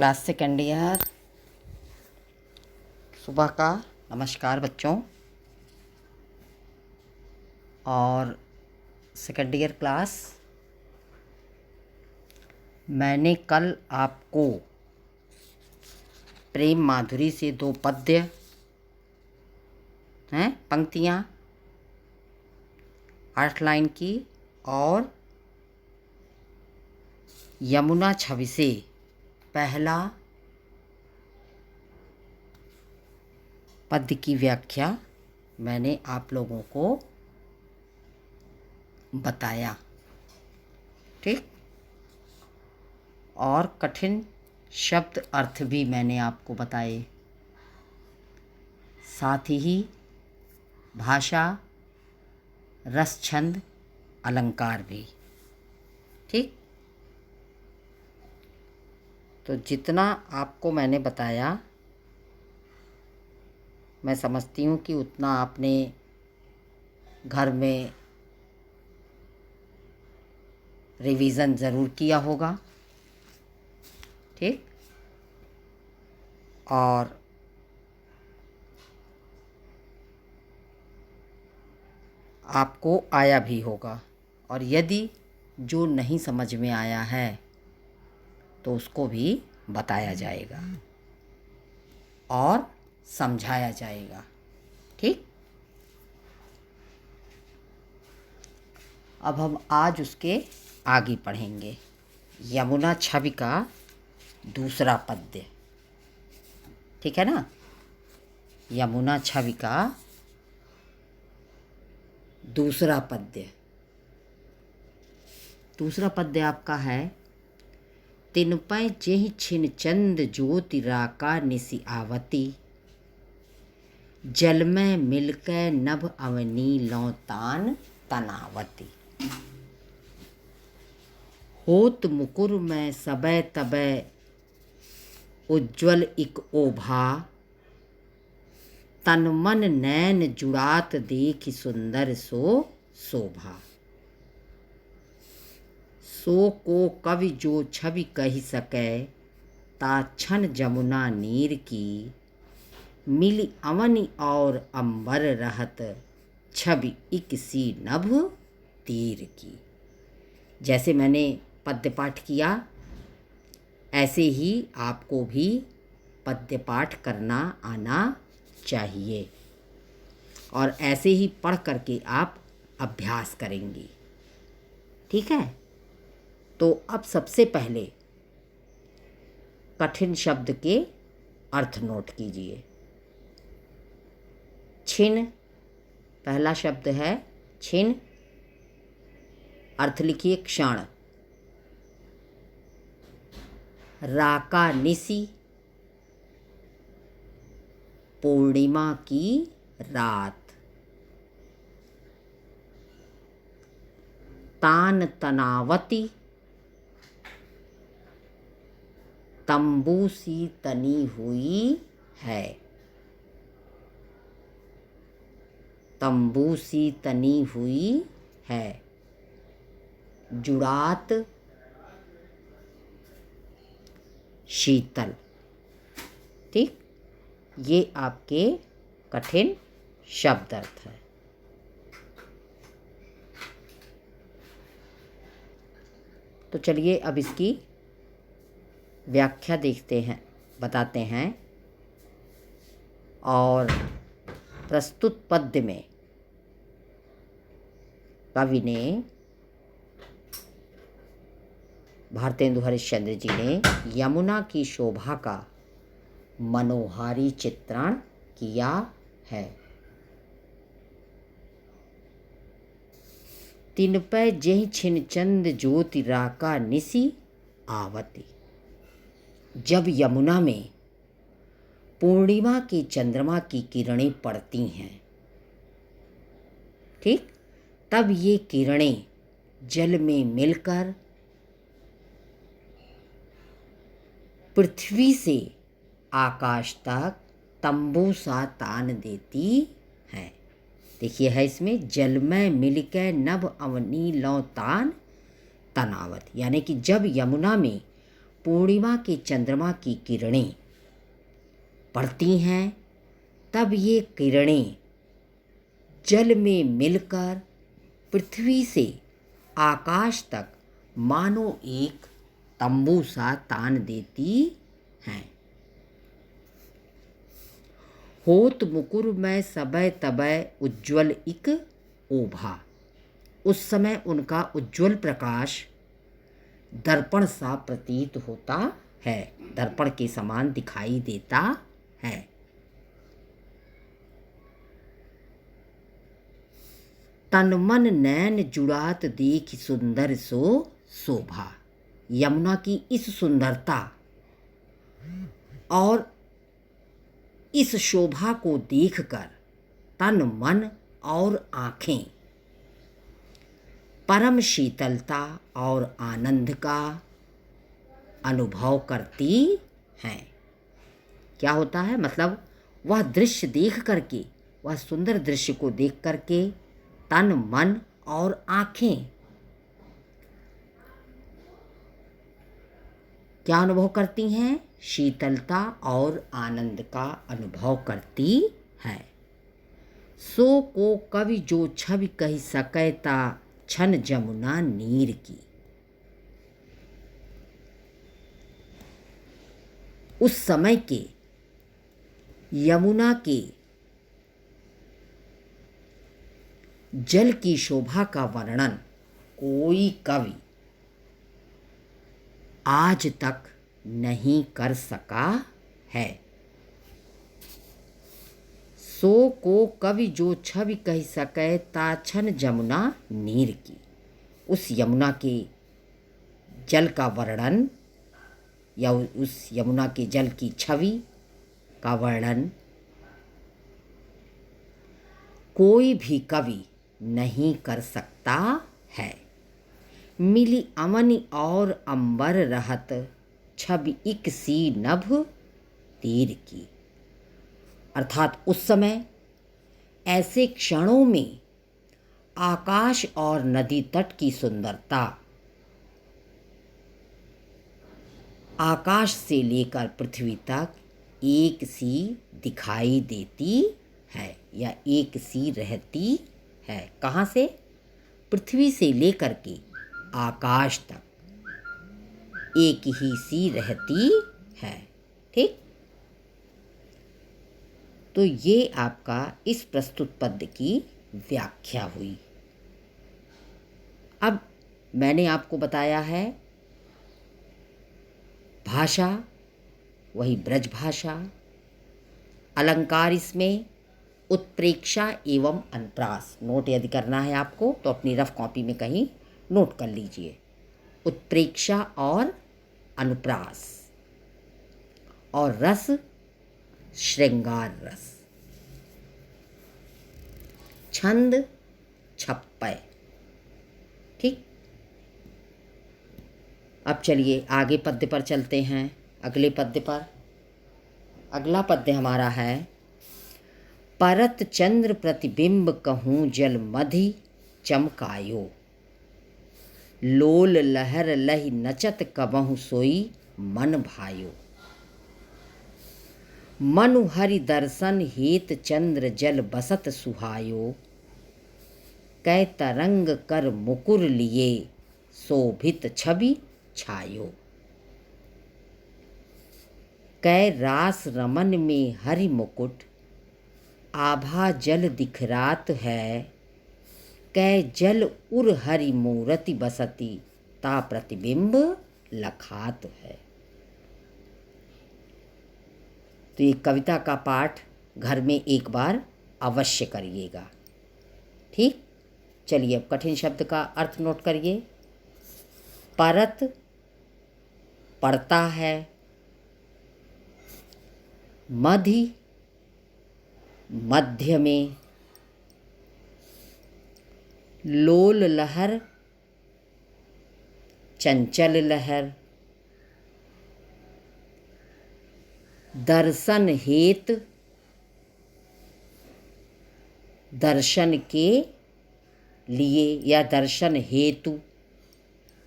Class second year. सुबह का नमस्कार बच्चों। और सेकेंड ईयर क्लास, मैंने कल आपको प्रेम माधुरी से 2 पद्य हैं, पंक्तियाँ 8 लाइन की, और यमुना छवि से पहला पद्य की व्याख्या मैंने आप लोगों को बताया, ठीक। और कठिन शब्द अर्थ भी मैंने आपको बताए, साथ ही भाषा, रस, छंद, अलंकार भी, ठीक। तो जितना आपको मैंने बताया, मैं समझती हूँ कि उतना आपने घर में रिवीज़न ज़रूर किया होगा, ठीक। और आपको आया भी होगा, और यदि जो नहीं समझ में आया है तो उसको भी बताया जाएगा और समझाया जाएगा, ठीक। अब हम आज उसके आगे पढ़ेंगे। यमुना छवि का दूसरा पद्य, ठीक है ना। यमुना छवि का दूसरा पद्य आपका है। तिन पै जेहि छिन चंद ज्योति राका निसि आवती, जल में मिलकै नभ अवनी लौ तान तनावती। होत मुकुर में सबे तबे उज्ज्वल इक ओभा, तन मन नैन जुड़ात देखि सुंदर सो शोभा। सो को कवि जो छवि कही सकै, ता छन जमुना नीर की, मिली अवनि और अंबर रहत, छवि इक सी नभ तीर की। जैसे मैंने पद्य पाठ किया, ऐसे ही आपको भी पद्य पाठ करना आना चाहिए, और ऐसे ही पढ़ करके आप अभ्यास करेंगी, ठीक है। तो अब सबसे पहले कठिन शब्द के अर्थ नोट कीजिए। छिन, पहला शब्द है छिन, अर्थ लिखिए क्षण। राका निसी, पूर्णिमा की रात। तान तनावती, तंबू सी तनी हुई है। तंबू सी तनी हुई है। जुड़ात शीतल, ठीक। ये आपके कठिन शब्द अर्थ है। तो चलिए अब इसकी व्याख्या देखते हैं, बताते हैं। और प्रस्तुत पद्य में कवि ने, भारतेंदु हरिश्चंद्र जी ने, यमुना की शोभा का मनोहारी चित्रण किया है। तिन पै जेहि छिन चंद ज्योति राका निसि आवती। जब यमुना में पूर्णिमा के चंद्रमा की किरणें पड़ती हैं, ठीक, तब ये किरणें जल में मिलकर पृथ्वी से आकाश तक तंबू सा तान देती हैं। देखिए है इसमें, जल में मिलके नभ अवनी लौ तान तनावत, यानी कि जब यमुना में पूर्णिमा के चंद्रमा की किरणें पड़ती हैं, तब ये किरणें जल में मिलकर पृथ्वी से आकाश तक मानो एक तंबू सा तान देती हैं। होत मुकुर में सबय तबय उज्ज्वल इक ओभा। उस समय उनका उज्ज्वल प्रकाश दर्पण सा प्रतीत होता है, दर्पण के समान दिखाई देता है। तन मन नैन जुड़ात देख सुंदर सो शोभा। यमुना की इस सुंदरता और इस शोभा को देखकर तन मन और आँखें परम शीतलता और आनंद का अनुभव करती हैं। क्या होता है, मतलब वह दृश्य देख करके, वह सुंदर दृश्य को देख करके तन मन और आँखें क्या अनुभव करती हैं? शीतलता और आनंद का अनुभव करती है। सो को कवि जो छवि कही सकैता छन जमुना नीर की। उस समय के यमुना के जल की शोभा का वर्णन कोई कवि आज तक नहीं कर सका है। सो को कवि जो छवि कही सकै ता छन जमुना नीर की। उस यमुना के जल का वर्णन या उस यमुना के जल की छवि का वर्णन कोई भी कवि नहीं कर सकता है। मिली अमनि और अंबर रहत छवि इक सी नभ तीर की। अर्थात उस समय ऐसे क्षणों में आकाश और नदी तट की सुंदरता आकाश से लेकर पृथ्वी तक एक सी दिखाई देती है या एक सी रहती है। कहाँ से? पृथ्वी से लेकर के आकाश तक एक ही सी रहती है। ठीक, तो ये आपका इस प्रस्तुत पद्य की व्याख्या हुई। अब मैंने आपको बताया है भाषा वही ब्रज भाषा, अलंकार इसमें उत्प्रेक्षा एवं अनुप्रास। नोट यदि करना है आपको तो अपनी रफ कॉपी में कहीं नोट कर लीजिए। उत्प्रेक्षा और अनुप्रास, और रस श्रृंगार रस, छंद छप्पय। ठीक, अब चलिए आगे पद्य पर चलते हैं। अगले पद्य पर, अगला पद्य हमारा है परत चंद्र प्रतिबिंब कहूँ जल मधि चमकायो। लोल लहर लहि नचत कबहु सोई मन भायो। मनु हरि दर्शन हेत चंद्र जल बसत सुहायो। कै तरंग कर मुकुर लिए शोभित छवि छायो। कै रास रमन में हरि मुकुट आभा जल दिखरात है। कै जल उर हरि मूरति बसती ता प्रतिबिंब लखात है। तो ये कविता का पाठ घर में एक बार अवश्य करिएगा। ठीक, चलिए अब कठिन शब्द का अर्थ नोट करिए। परत पड़ता है, मधि मध्य में, लोल लहर चंचल लहर, दर्शन हेत दर्शन के लिए या दर्शन हेतु,